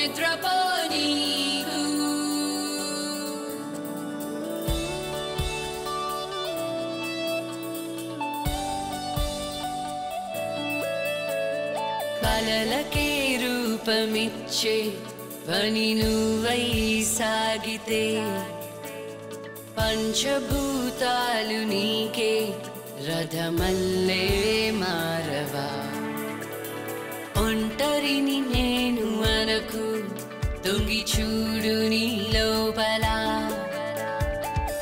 నిద్రపోనీకు కలలకే రూపమిచ్చే పని నువ్వై సాగితే పంచభూతాలు నీకే రథమల్లే మారవా ఒంటరిని నేను అనకు తొంగి చూడు నీ లోపల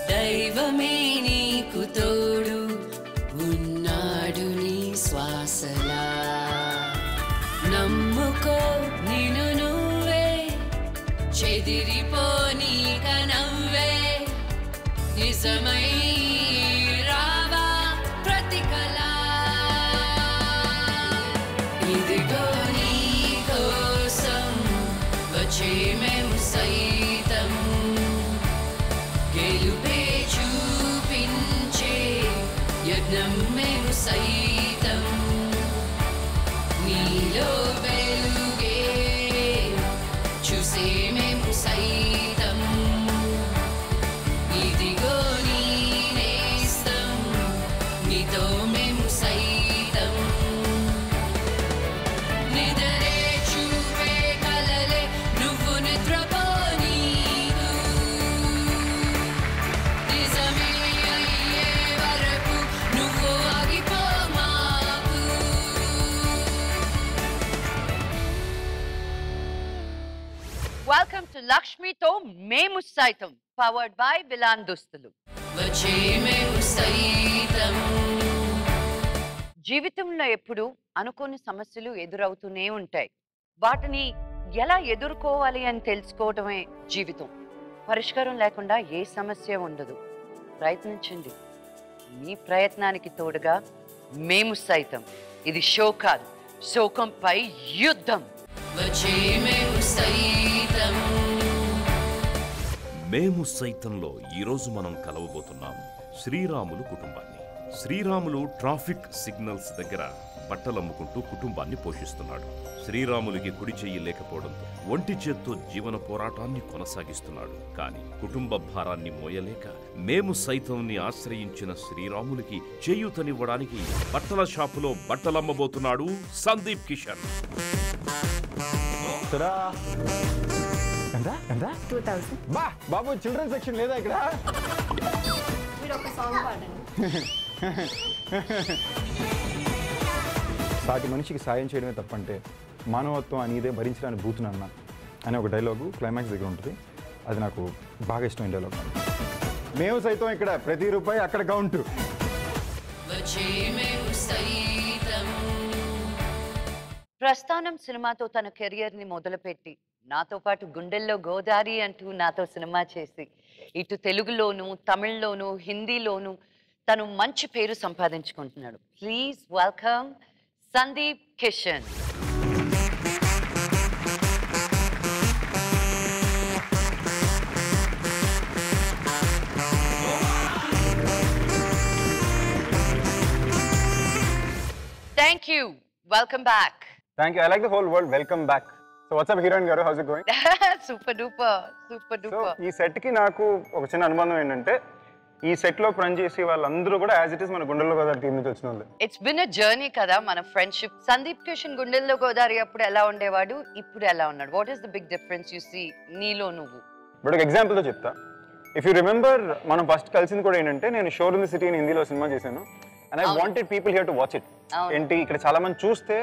దైవమే నీకు తోడు ఉన్నాడు నీ శ్వాసలా నమ్ముకో నిన్ను నువ్వే చెదిరిపోనీక నవ్వే నిజమై రావా ప్రతి కళ ఇదిగో నీ కోసం వచ్చే మేము సైతం గెలుపే చూపించే యజ్ఞం మేము సైతం నీలో వెలుగే చూసే మేము సైతం ఇదిగో నీ నేస్తం నీతో మేము సైతం నిదరే చూపే కలలే నువ్వు నిద్రపోనీకు నిజమే అయ్యే వరకు నువ్వు ఆగిపో మాకు వెల్కమ్ టు లక్ష్మితో మేము సైతం పవర్డ్ బై విలాన్ దుస్తులు. వచ్చే మేము సైతం జీవితంలో ఎప్పుడు అనుకోని సమస్యలు ఎదురవుతూనే ఉంటాయి. వాటిని ఎలా ఎదుర్కోవాలి అని తెలుసుకోవడమే జీవితం. పరిష్కారం లేకుండా ఏ సమస్య ఉండదు. ప్రయత్నించండి. మీ ప్రయత్నానికి తోడుగా మేము సైతం. ఇది షో కాదు, శోకంపై యుద్ధం. వచ్చే మేము సైతం మేము సైతంలో ఈరోజు మనం కలవబోతున్నాం శ్రీరాములు కుటుంబాన్ని. శ్రీరాములు ట్రాఫిక్ సిగ్నల్స్ దగ్గర బట్టలమ్ముకుంటూ కుటుంబాన్ని పోషిస్తున్నాడు. శ్రీరాములకి కుడి చెయ్యి లేకపోవడంతో ఒంటి చేత్తో జీవన పోరాటాన్ని కొనసాగిస్తున్నాడు. కానీ కుటుంబ భారాన్ని మోయలేక మేము సైతంని ఆశ్రయించిన శ్రీరాములకి చేయూతనివ్వడానికి బట్టల షాపులో బట్టలమ్మబోతున్నాడు సందీప్ కిషన్. బాబు చిల్డ్రన్ సెక్షన్ లేదా ఇక్కడ? సాటి మనిషికి సాయం చేయడమే తప్పంటే మానవత్వం అనేదే భరించడానికి బూతునన్నా అనే ఒక డైలాగు క్లైమాక్స్ దగ్గర ఉంటుంది. అది నాకు బాగా ఇష్టమైన డైలాగ్. మేము సైతం ఇక్కడ ప్రతి రూపాయి అక్కడ కౌంటు. ప్రస్థానం సినిమాతో తన కెరియర్ ని మొదలుపెట్టి నాతో పాటు గుండెల్లో గోదారి అంటూ నాతో సినిమా చేసి ఇటు తెలుగులోను, తమిళ్లోను, హిందీలోను తను మంచి పేరు సంపాదించుకుంటున్నాడు. Please welcome Sundeep Kishan. Thank you. Welcome back. Thank you. I like the whole word welcome back. So what's up heroine garu? How's it going? Super duper. Super duper. So ఈ సెట్ కి నాకు ఒక చిన్న అనుబంధం ఏంటంటే ఈ సెట్ లో పని చేసి వాళ్ళందరూ కూడా యాజ్ ఇట్ ఇస్ మన గుండెల్లో గోదావరి టీం నుంచి వచ్చిన వాళ్ళు. It's been a journey కదా మన ఫ్రెండ్షిప్. సందీప్ కిషన్ గుండెల్లో గోదావరి అప్పుడు ఎలా ఉండేవాడు, ఇప్పుడు ఎలా ఉన్నాడు? What is the big difference you see నీలో నువ్వు? ఇప్పుడు ఒక ఎగ్జాంపుల్ తో చెప్తా. ఇఫ్ యూ రిమెంబర్ మనం ఫస్ట్ కలిసింది కూడా ఏంటంటే నేను షోర్ ఇన్ ది సిటీ హిందీలో సినిమా చేశాను. And I wanted people here to watch it. ఏంటి ఇక్కడ చాలా మంది చూస్తే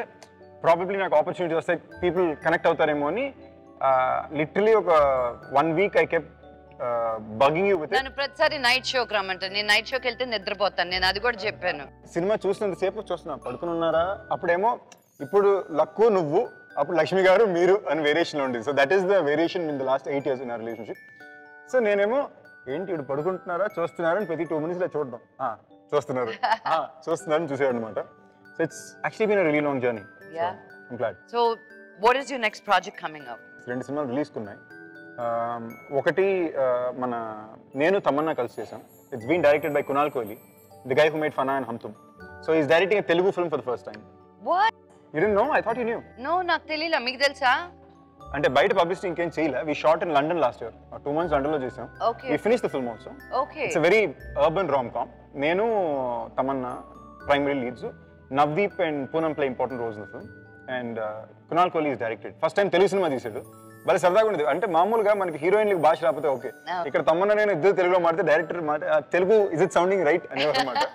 ప్రాబబ్లీ నాకు ఆపర్చునిటీ వస్తాయి, పీపుల్ కనెక్ట్ అవుతారేమో అని లిటరలీ ఒక 1 week I kept bugging you with it. నేను ప్రతిసారి నైట్ షోకి రమ్మంటాను. నేను నైట్ షోకి వెళ్తే నిద్రపోతాను. నేను అది కూడా చెప్పాను. సినిమా చూసినంత సేపు చూస్తున్నా, పడుకుని ఉన్నారా, అప్పుడేమో ఇప్పుడు లక్కు నువ్వు, అప్పుడు లక్ష్మి గారు మీరు అని వేరియేషన్ ఉండేది. So that is the variation in the last 8 years in our relationship. So నేనేమో ఏంటి ఇప్పుడు పడుకుంటున్నారా చూస్తున్నారా అని ప్రతి 2 minutes చూడడం, చూస్తున్నారు చూస్తున్నారని చూసేవాడు అనమాట. So it's actually been a really long journey. I'm glad. So what is your next project coming up? 2 సినిమాలు రిలీజ్ కున్నాయి. ఒకటి మన నేను తమన్నా కలిసి చేశాం. It's been directed by Kunal Kohli, the guy who made Fanaa and Hum Tum. So he's directing a Telugu film for the first time. What? You didn't know? I thought you knew. No, నాకు తెలియలా. మీకు తెలుసా? అంటే బయట పబ్లిసిటీ ఇంకేం చేయలే. We shot in London last year, 2 months London లో చేసాం. Okay. We finish the film also. Okay. It's very urban rom com. నేను Tamannaah primary leads, Navdeep and Poonam play important roles in the film, and Kunal Kohli is directed. First time Telugu సినిమా తీసాడు, భలే సరదాగా ఉండేది. అంటే మామూలుగా మనకి హీరోయిన్లకు భాష రాకపోతే ఓకే, ఇక్కడ తమన్నా నేను ఇద్దరు తెలుగులో మాట్లాడితే డైరెక్టర్ మాట Telugu is it sounding right అనేవారన్నమాట.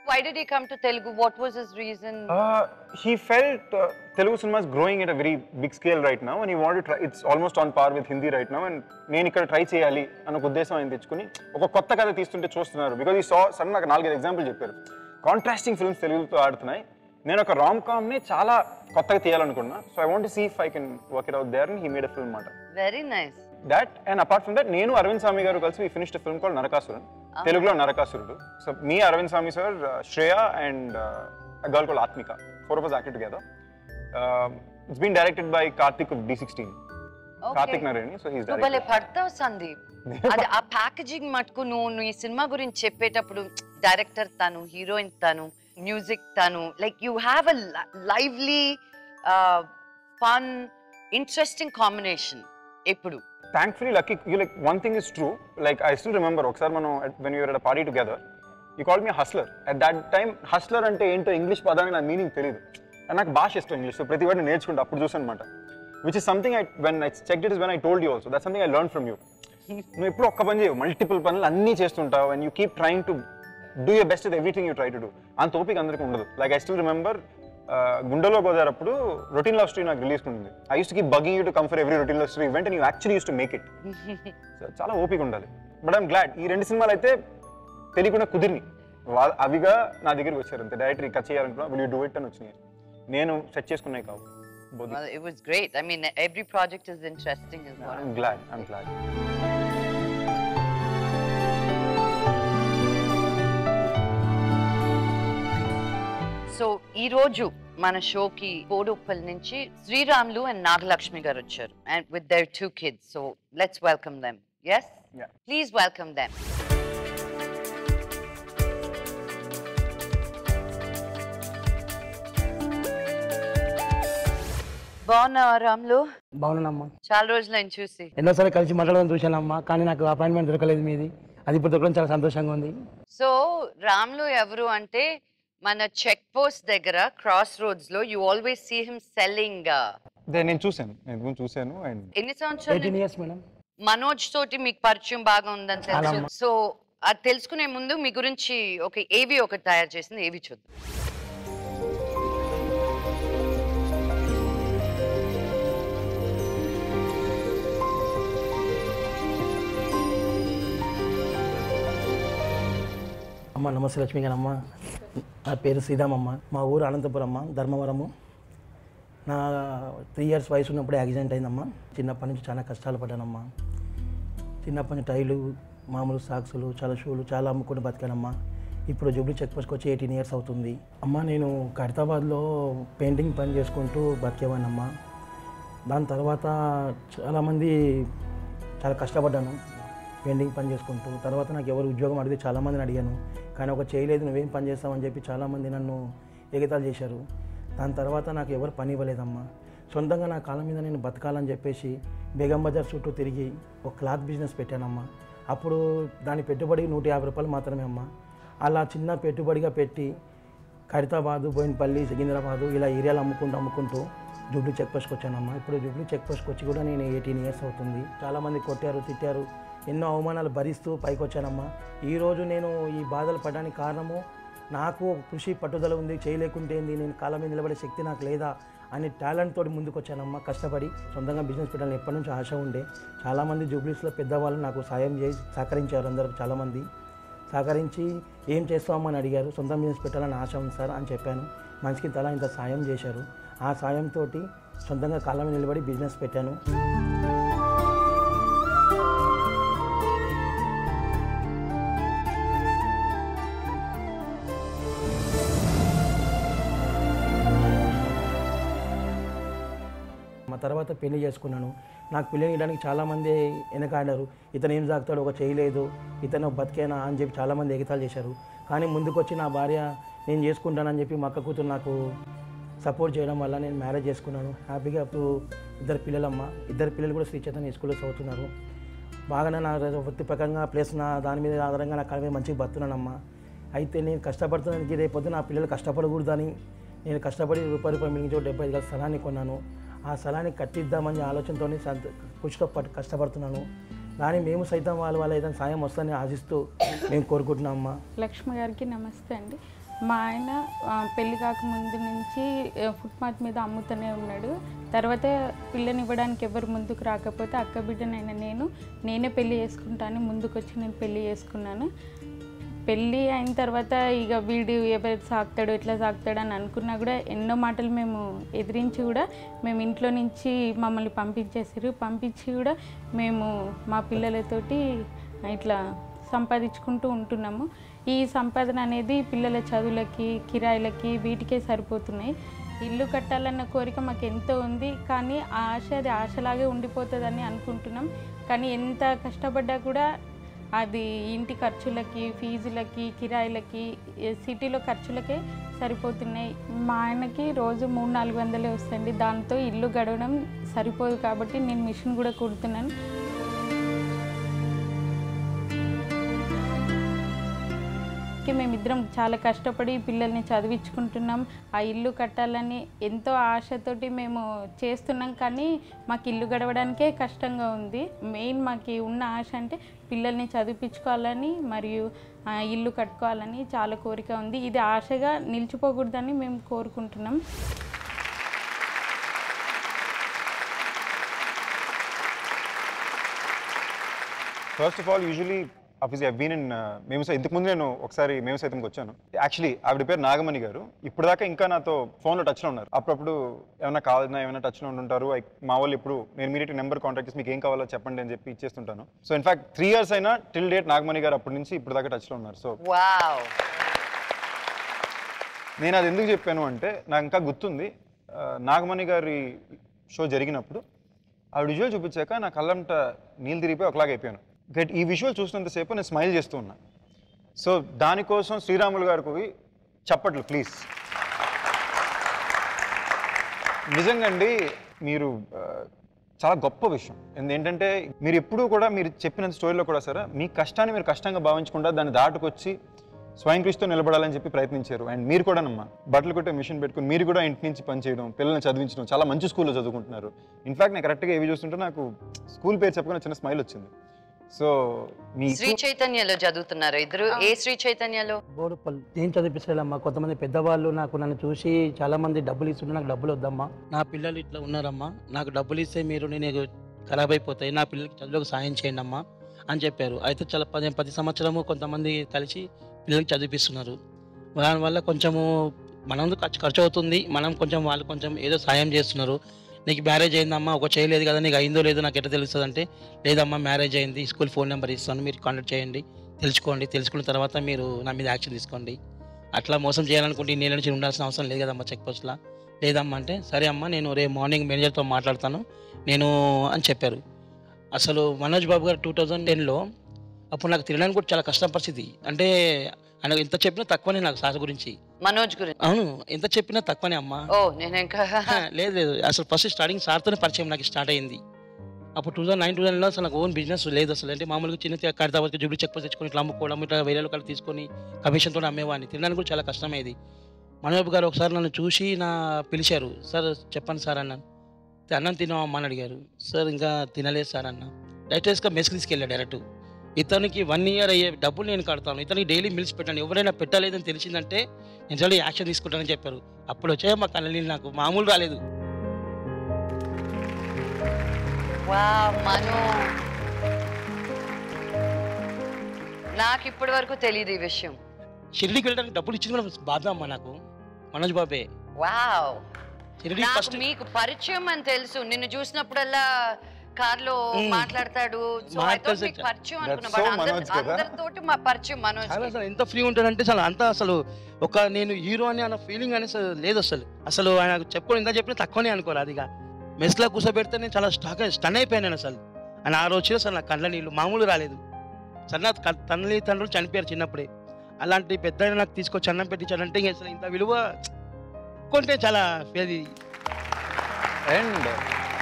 Why did he come to Telugu? What was his reason? He felt Telugu cinema is growing at a very big scale right now, and he wanted to try. It's almost on par with Hindi right now, and నేను ఇక్కడ try చేయాలి అన్న ఉద్దేశం ఆయన తెచ్చుకుని ఒక కొత్త కథ తీస్తుంటే చూస్తున్నారు. బికాజ్ ఈ సడన్ నాకు 4-5 ఎగ్జాంపుల్ చెప్పారు. కాంట్రాస్టింగ్ ఫిల్మ్స్ తెలుగుతో ఆడుతున్నాయి, నేను ఒక రామ్ కామ్ ని చాలా కొత్తగా తీయాలనుకున్నా. So I want to see if I can work it out there, and he made a film మాట. Very nice. That, and apart from that, నేను అరవింద్ స్వామి గారు కలిసి we finished a film called నరకాసురన్. తెలుగులో నరకాసురుడు. So me, Arvind Swami sir, Shreya and a girl called Atmika, 4 of us acted together. It's been directed by Karthik of D16. Okay. Karthik Narayani, so he's నువ్వు భలే directed. పడతావు సందీప్. అది ఆ packaging మటుకు నువ్వు ఈ సినిమా గురించి చెప్పేటప్పుడు డైరెక్టర్ తను, హీరోయిన్ తను, మ్యూజిక్ తను, like you have a lively fun interesting combination ఎప్పుడు. Thankfully, lucky, like one thing is true. Like I still remember, ఒకసారి మనం when we were at a party together, you called me a hustler. At that time, hustler అంటే ఏంటో English పదానికి నా meaning తెలియదు. And నాకు భాష ఇష్టం ఇంగ్లీష్, సో ప్రతి వాడిని నేర్చుకుంటా అప్పుడు చూసాను అనమాట. Which is something when I checked it is when I told you also. That's something I learned from you. నువ్వు ఎప్పుడు ఒక్క పని చేయవు, మల్టిపుల్ పనులు అన్నీ చేస్తుంటావు, and you keep trying to do your best with everything you try to do. అంత ఓపిక అందరికీ ఉండదు. Like I still remember, గుండెలో గోదారప్పుడు రొటీన్ లవ్ స్టోరీ నాకు రిలీజ్ ఉంటుంది. I use to keep bugging you to come for every routine love story event, and you actually use to make it. So చాలా ఓపిక ఉండాలి. బట్ ఐఎమ్ గ్లాడ్ ఈ 2 సినిమాలు అయితే తెలియకుండా కుదిరిని అవిగా నా దగ్గరికి వచ్చారు. అంతే, డైరెక్టర్ కట్ చేయాలనుకున్నా, విల్ యూ డూ ఇట్ అని వచ్చినాయి. నేను సెట్ చేసుకున్నాయి కావు. Well, it was great. I mean, every project is interesting as well. I'm glad. So ఈ రోజు మన షోకి బోడుప్పల్ నుంచి శ్రీరాములు అండ్ నాగలక్ష్మి గారు వచ్చారు, and with their 2 kids. So let's welcome them. yes, Yeah. please welcome them. బాగున్నావా రాములు? బాగున్నానమ్మా. చాలా రోజులైంది చూసి. ఎన్నోసార్లు కలిసి మాట్లాడడం చూశానమ్మా, కానీ నాకు అపాయింట్మెంట్ దొరకలేదు మీది. అది ఇప్పుడు దొరకడం చాలా సంతోషంగా ఉంది. సో రాములు ఎవరు అంటే మన చెక్ పోస్ట్ దగ్గర క్రాస్ రోడ్స్ లో you always see him selling. నేను చూసాను. అండ్ ఎన్ని సంవత్సరాలు? 18 years మేడం. మనోజ్ తోటి మీకు పరిచయం బాగా ఉందని తెలుసు. సో అది తెలుసుకునే ముందు మీ గురించి ఒక ఏవి ఒకటి తయారు చేసింది, ఏవి చూద్దాం. అమ్మ నమస్తే లక్ష్మి గారమ్మ. నా పేరు శ్రీరామమ్మ. మా ఊరు అనంతపురం అమ్మ, ధర్మవరము. నా 3 years వయసు ఉన్నప్పుడు యాక్సిడెంట్ అయిందమ్మా. చిన్నప్పటి నుంచి చాలా కష్టాలు పడ్డానమ్మా. చిన్నప్పటి నుంచి టైలు, మామూలు సాక్సులు, చాలా షూలు చాలా అమ్ముకుని బతికానమ్మా. ఇప్పుడు జూబ్లీ చెక్ పోస్ట్కి వచ్చి 18 years అవుతుంది అమ్మ. నేను ఖైరతాబాద్లో పెయింటింగ్ పని చేసుకుంటూ బతికేవానమ్మా. దాని తర్వాత చాలామంది చాలా కష్టపడ్డాను పెయింటింగ్ పని చేసుకుంటూ. తర్వాత నాకు ఎవరు ఉద్యోగం అడిగితే చాలామందిని అడిగాను, కానీ ఒక చేయలేదు, నువ్వేం పని చేస్తావని చెప్పి చాలామంది నన్ను ఎగతాళి చేశారు. దాని తర్వాత నాకు ఎవరు పని ఇవ్వలేదమ్మా. సొంతంగా నా కాళ్ళ మీద నేను బతకాలని చెప్పేసి బేగం బజార్ చుట్టూ తిరిగి ఒక క్లాత్ బిజినెస్ పెట్టానమ్మా. అప్పుడు దాని పెట్టుబడి 150 రూపాయలు మాత్రమే అమ్మా. అలా చిన్న పెట్టుబడిగా పెట్టి ఖైరతాబాదు, బోయినపల్లి, సికింద్రాబాదు ఇలా ఏరియాలు అమ్ముకుంటూ జూబ్లీ చెక్ పోస్ట్కి వచ్చానమ్మా. ఇప్పుడు జూబ్లీ చెక్ పోస్ట్కి వచ్చి కూడా నేను 18 years అవుతుంది. చాలామంది కొట్టారు, తిట్టారు, ఎన్నో అవమానాలు భరిస్తూ పైకి వచ్చానమ్మా. ఈరోజు నేను ఈ బాధలు పడడానికి కారణము నాకు కృషి పట్టుదల ఉంది, చేయలేకుంటే ఏంది, నేను కాళ్ళ మీద నిలబడే శక్తి నాకు లేదా అని టాలెంట్ తోటి ముందుకు వచ్చానమ్మా. కష్టపడి సొంతంగా బిజినెస్ పెట్టాలని ఎప్పటి నుంచి ఆశ ఉండే. చాలామంది జూబ్లీస్లో పెద్దవాళ్ళు నాకు సాయం చేసి సహకరించారు. అందరూ చాలామంది సహకరించి ఏం చేస్తామని అడిగారు. సొంత బిజినెస్ పెట్టాలని ఆశ ఉంది సార్ అని చెప్పాను. మనిషికి తలా ఇంత సాయం చేశారు. ఆ సాయంతో సొంతంగా కాళ్ళ మీద నిలబడి బిజినెస్ పెట్టాను. తర్వాత పెళ్లి చేసుకున్నాను. నాకు పెళ్లి చేయడానికి చాలామంది వెనకాడారు. ఇతను ఏం సాగుతాడు, ఒక చేయలేదు, ఇతను బతికేనా అని చెప్పి చాలామంది ఎగతాలు చేశారు. కానీ ముందుకు వచ్చి నా భార్య నేను చేసుకుంటానని చెప్పి మా అక్క కూతురు నాకు సపోర్ట్ చేయడం వల్ల నేను మ్యారేజ్ చేసుకున్నాను. హ్యాపీగా ఇప్పుడు 2 పిల్లలమ్మ. 2 పిల్లలు కూడా శ్రీ చైతన్య స్కూల్లో చదువుతున్నారు. బాగానే నా వృత్తి ప్రకారంగా ప్లస్ నా దాని మీద ఆధారంగా నా కళ మీద మంచిగా బతున్నానమ్మా. అయితే నేను కష్టపడుతున్నానికి రేపొద్దు నా పిల్లలు కష్టపడకూడదని నేను కష్టపడి రూపాయి మిగిలించి 75 గజాల స్థలాన్ని కొన్నాను. ఆ స్థలాన్ని కట్టిద్దామని ఆలోచనతో కృషితో కష్టపడుతున్నాను. కానీ మేము సైతం వాళ్ళ ఏదైనా సాయం వస్తుందని ఆశిస్తూ మేము కోరుకుంటున్నామమ్మా. లక్ష్మి గారికి నమస్తే అండి. మా ఆయన పెళ్లి కాకముందు నుంచి ఫుట్పాత్ మీద అమ్ముతూనే ఉన్నాడు. తర్వాత పిల్లనివ్వడానికి ఎవరు ముందుకు రాకపోతే అక్క బిడ్డనైనా నేనే పెళ్లి చేసుకుంటాను ముందుకు వచ్చి నేను పెళ్లి చేసుకున్నాను. పెళ్ళి అయిన తర్వాత ఇక వీడు ఎవరు సాగుతాడు ఎట్లా సాగుతాడు అని అనుకున్నా కూడా ఎన్నో మాటలు మేము ఎదిరించి కూడా మేము ఇంట్లో నుంచి మమ్మల్ని పంపించి కూడా మేము మా పిల్లలతోటి ఇట్లా సంపాదించుకుంటూ ఉంటున్నాము. ఈ సంపాదన అనేది పిల్లల చదువులకి కిరాయిలకి వీటికే సరిపోతున్నాయి. ఇల్లు కట్టాలన్న కోరిక మాకు ఎంతో ఉంది, కానీ ఆ ఆశ అది ఆశలాగే ఉండిపోతుందని అనుకుంటున్నాం. కానీ ఎంత కష్టపడ్డా కూడా అది ఇంటి ఖర్చులకి ఫీజులకి కిరాయిలకి సిటీలో ఖర్చులకే సరిపోతున్నాయి. మా ఆయనకి రోజు 300-400 వస్తాయండి. దాంతో ఇల్లు గడవడం సరిపోదు కాబట్టి నేను మిషన్ కూడా కుడుతున్నాను. మేమిద్దరం చాలా కష్టపడి పిల్లల్ని చదివించుకుంటున్నాం. ఆ ఇల్లు కట్టాలని ఎంతో ఆశతోటి మేము చేస్తున్నాం, కానీ మాకు ఇల్లు గడవడానికే కష్టంగా ఉంది. మెయిన్ మాకు ఉన్న ఆశ అంటే పిల్లల్ని చదివించుకోవాలని మరియు ఇల్లు కట్టుకోవాలని చాలా కోరిక ఉంది. ఇది ఆశగా నిలిచిపోకూడదని మేము కోరుకుంటున్నాం. First of all usually office been in మేము ఇంతకుముందు నేను ఒకసారి మేము సైతంకి వచ్చాను. యాక్చువల్లీ ఆవిడ పేరు నాగమణి గారు. ఇప్పుడు దాకా ఇంకా నాతో ఫోన్లో టచ్లో ఉన్నారు. అప్పుడప్పుడు ఏమైనా కావాలన్నా ఏమైనా టచ్లో ఉంటుంటారు. మా వాళ్ళు ఇప్పుడు నేను ఇమీడియట్ నెంబర్ కాంటాక్ట్ చేసి మీకు ఏం కావాలో చెప్పండి అని చెప్పి ఇచ్చేస్తుంటాను. సో ఇన్ఫాక్ట్ 3 years అయినా టిల్ డేట్ నాగమణి గారు అప్పటి నుంచి ఇప్పుడు దాకా టచ్లో ఉన్నారు. సో నేను అది ఎందుకు చెప్పాను అంటే నాకు ఇంకా గుర్తుంది, నాగమణి గారి షో జరిగినప్పుడు ఆవిడ విజువల్ చూపించాక నా కళ్ళంట నీళ్ళు తిరిగిపోయి ఒకలాగా అయిపోయాను. ఈ విజువల్ చూసినంతసేపు నేను స్మైల్ చేస్తూ ఉన్నా. సో దానికోసం శ్రీరాములు గారికి చప్పట్లు ప్లీజ్. నిజంగా అండి మీరు చాలా గొప్ప విషయం. ఏంటంటే మీరు ఎప్పుడూ కూడా మీరు చెప్పిన స్టోరీలో కూడా సరే మీ కష్టాన్ని మీరు కష్టంగా భావించకుండా దాన్ని దాటుకొచ్చి స్వయం కృషితో నిలబడాలని చెప్పి ప్రయత్నించారు. అండ్ మీరు కూడానమ్మా బట్టలు కొట్టే మిషన్ పెట్టుకుని మీరు కూడా ఇంటి నుంచి పనిచేయడం, పిల్లల్ని చదివించడం, చాలా మంచి స్కూల్లో చదువుకుంటున్నారు. ఇన్ఫాక్ట్ నేను కరెక్ట్గా ఏవి చూస్తుంటే నాకు స్కూల్ పేరు చెప్పకుండా చిన్న స్మైల్ వచ్చింది. సో మీ శ్రీ చైతన్యలో చదువుతున్నారు ఇద్దరు. ఏ శ్రీ చైతన్యలో? బోడుపల్లి. నేను చదివించలేమ్మా. కొంతమంది పెద్దవాళ్ళు నన్ను చూసి చాలా మంది డబ్బులు ఇస్తుంటే నాకు డబ్బులు వద్దమ్మా, నా పిల్లలు ఇట్లా ఉన్నారమ్మా, నాకు డబ్బులు ఇస్తే నేను ఖరాబ్ అయిపోతాయి, నా పిల్లలకి చదువులకు సాయం చేయండి అమ్మా అని చెప్పారు. అయితే చాలా 10 సంవత్సరము కొంతమంది కలిసి పిల్లలకి చదివిస్తున్నారు. దానివల్ల కొంచెము మనం ఖర్చు అవుతుంది, మనం కొంచెం వాళ్ళు కొంచెం ఏదో సాయం చేస్తున్నారు. నీకు మ్యారేజ్ అయిందమ్మా, ఒక చేయలేదు కదా, నీకు అయిందో లేదో నాకు ఎట్లా తెలుస్తుంది అంటే, లేదమ్మా మ్యారేజ్ అయింది, స్కూల్ ఫోన్ నెంబర్ ఇస్తాను, మీరు కాంటాక్ట్ చేయండి, తెలుసుకున్న తర్వాత మీరు నా మీద యాక్షన్ తీసుకోండి. అట్లా మోసం చేయాలనుకుంటే నేను నుంచి ఉండాల్సిన అవసరం లేదు కదమ్మా చెక్ పోస్ట్లో. లేదమ్మా అంటే సరే అమ్మా నేను రేపు మార్నింగ్ మేనేజర్తో మాట్లాడతాను అని చెప్పారు. అసలు మనోజ్ బాబు గారు 2010లో అప్పుడు నాకు తినడానికి కూడా చాలా కష్టం పరిస్థితి. అంటే ఆయన ఎంత చెప్పినా తక్కువనే నాకు సార్ గురించి. మనోజ్ గురించి? అవును, ఎంత చెప్పినా తక్కువనే అమ్మా. లేదు అసలు ఫస్ట్ స్టార్టింగ్ సార్తోనే పరిచయం నాకు స్టార్ట్ అయింది. అప్పుడు 2009-2010లో అసలు నాకు ఓన్ బిజినెస్ లేదు అసలు. అంటే మామూలుగా చిన్న కడతావరకు జూబ్లీ చెక్ పోస్ట్ తెచ్చుకొని ఇట్లా అమ్ముకోవడం, ఇట్లా వేరే లోకల్ తీసుకొని కమిషన్తో అమ్మేవాడిని. తినడానికి కూడా చాలా కష్టమయ్యేది. మనోజ్ గారు ఒకసారి నన్ను చూసి పిలిచారు, సార్ చెప్పండి సార్ అన్నాను. అన్నం తినవమ్మా అని అడిగారు. సార్ ఇంకా తినలేదు సార్ అన్న. డైరెక్ట్గా మెస్కి తీసుకెళ్ళాడు డైరెక్ట్. ఇతనికి 1 year అయ్యే డబ్బులు నేను కడతాను, ఇతనికి డైలీ మిల్స్ పెట్టాను, ఎవరైనా పెట్టలేదని తెలిసిందంటే నేను యాక్షన్ తీసుకుంటానని చెప్పారు. అప్పుడు వచ్చాయి మా కళ్ళని నాకు మామూలు రాలేదు. నాకు ఇప్పటి వరకు తెలియదు ఈ విషయం. షిరిడీకి వెళ్ళడానికి డబ్బులు ఇచ్చింది కూడా బాధ అమ్మా నాకు, మనోజ్ బాబే. మీకు పరిచయం అని తెలుసు, నిన్ను చూసినప్పుడల్లా కార్లో మాట్లాడతాడు. ఎంత ఫ్రీ ఉంటాడంటే అసలు ఒక నేను హీరో అని అన్న ఫీలింగ్ అని లేదు అసలు ఆయన చెప్పుకొని ఇంకా చెప్పిన తక్కువనే అనుకోరు. అదిగా మెస్లో కూర్చోబెడితే నేను చాలా స్టన్ అయిపోయాను అసలు. ఆయన ఆ రోజు అసలు నా కళ్ళ నీళ్ళు మామూలు రాలేదు. తల్లిదండ్రులు చనిపోయారు చిన్నప్పుడే. అలాంటి పెద్ద నాకు తీసుకొచ్చి అన్నం పెట్టించాడంటే అసలు ఇంత విలువ ఒప్పుకుంటే చాలా అది. అండ్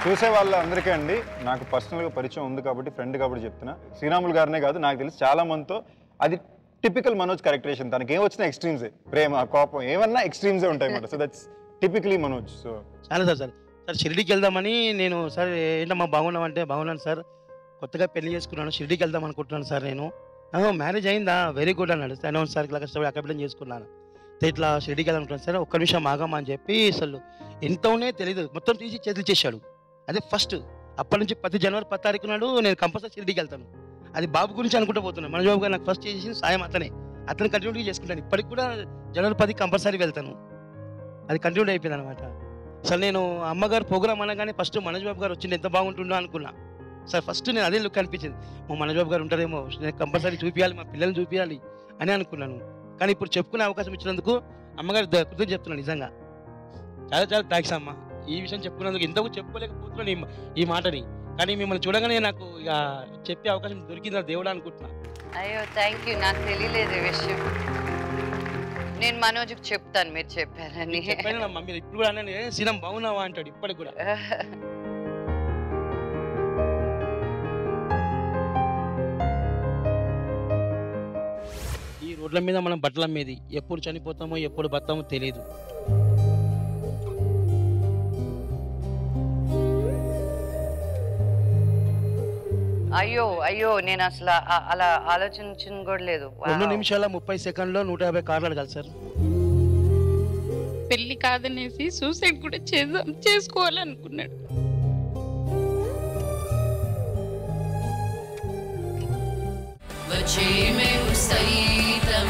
చూసే వాళ్ళందరికీ అండి నాకు పర్సనల్గా పరిచయం ఉంది కాబట్టి ఫ్రెండ్ కాబట్టి చెప్తున్నా, శ్రీరాములు గారినే కాదు నాకు తెలిసి చాలా మందితో అది టిపికల్ మనోజ్ క్యారెక్టరేషన్. తనకి ఏం వచ్చినా ఎక్స్ట్రీమ్సే, ప్రేమ కోపం ఏమన్నా ఎక్స్ట్రీమ్సే ఉంటాయి అన్నమాట. So that's typically Manoj. So చాలా సార్ షిరిడీకి వెళ్దామని నేను సార్ ఏంటమ్మా బాగున్నామంటే బాగున్నాను సార్, కొత్తగా పెళ్లి చేసుకున్నాను, షిరిడీకి వెళ్దాం అనుకుంటున్నాను సార్ నేను. మ్యారేజ్ అయిందా, వెరీ గుడ్ అన్నాడు. అవును సార్ ఇట్లా కష్టపడి అక్కడ చేసుకున్నాను, ఇట్లా షిరిడీకి వెళ్ళాలనుకుంటున్నాను సార్, ఒక్క నిమిషం ఆగమ్మా అని చెప్పి అసలు ఎంతోనే తెలియదు మొత్తం తీసి చేతులు చేశాడు. అదే ఫస్ట్. అప్పటి నుంచి ప్రతి జనవరి 10 తారీఖు నాడు నేను కంపల్సరీ షిరిడీకి వెళ్తాను. అది బాబు గురించి అనుకుంటూ పోతున్నాను. మనోజ్ బాబు గారు నాకు ఫస్ట్ చేసిన సాయం అతను కంటిన్యూగా చేసుకుంటాను. ఇప్పటికి కూడా జనవరి 10 కంపల్సరీ వెళ్తాను. అది కంటిన్యూ అయిపోయింది అనమాట. అసలు నేను అమ్మగారు ప్రోగ్రామ్ అనగానే ఫస్ట్ మనోజ్ బాబు గారు వచ్చింది ఎంత బాగుంటుందో అనుకున్నా సార్. ఫస్ట్ నేను అదే లుక్ అనిపించింది, మా మనోజ్ బాబు గారు ఉంటారేమో, నేను కంపల్సరీ చూపించాలి, మా పిల్లల్ని చూపించాలి అని అనుకున్నాను. కానీ ఇప్పుడు చెప్పుకునే అవకాశం ఇచ్చినందుకు అమ్మగారు కృతజ్ఞతలు చెప్తున్నాను. నిజంగా చాలా చాలా థ్యాంక్స్ అమ్మ. ఈ విషయం చెప్పుకున్నందుకు ఇంతకు చెప్పుకోలేకపోతున్నాను ఈ మాటని, కానీ మిమ్మల్ని చూడగానే నాకు ఇక చెప్పే అవకాశం దొరికింది దేవుడు అనుకుంటున్నా. అయ్యో థ్యాంక్ యూ, నాకు తెలియలేదు ఈ విషయం. నేను మనోజ్కి చెప్తాను మీరు చెప్పారని. చెప్పానమ్మా, మీరు ఇప్పుడు కూడా అన్న సీనం బాగున్నావా అంటాడు ఇప్పటికి కూడా. ఈ రోడ్ల మీద మనం బట్టల మీద ఎప్పుడు చనిపోతామో ఎప్పుడు బతామో తెలియదు. అయ్యో అయ్యో నేను అసలు అలా ఆలోచించిన కూడా లేదు. 2 నిమిషాల 30 సెకండ్లో 150 కార్లు అడగాలి సార్. పెళ్లి కాదనేసి సూసైడ్ కూడా చేసుకోవాలనుకున్నాడు. Vachime Ustaitam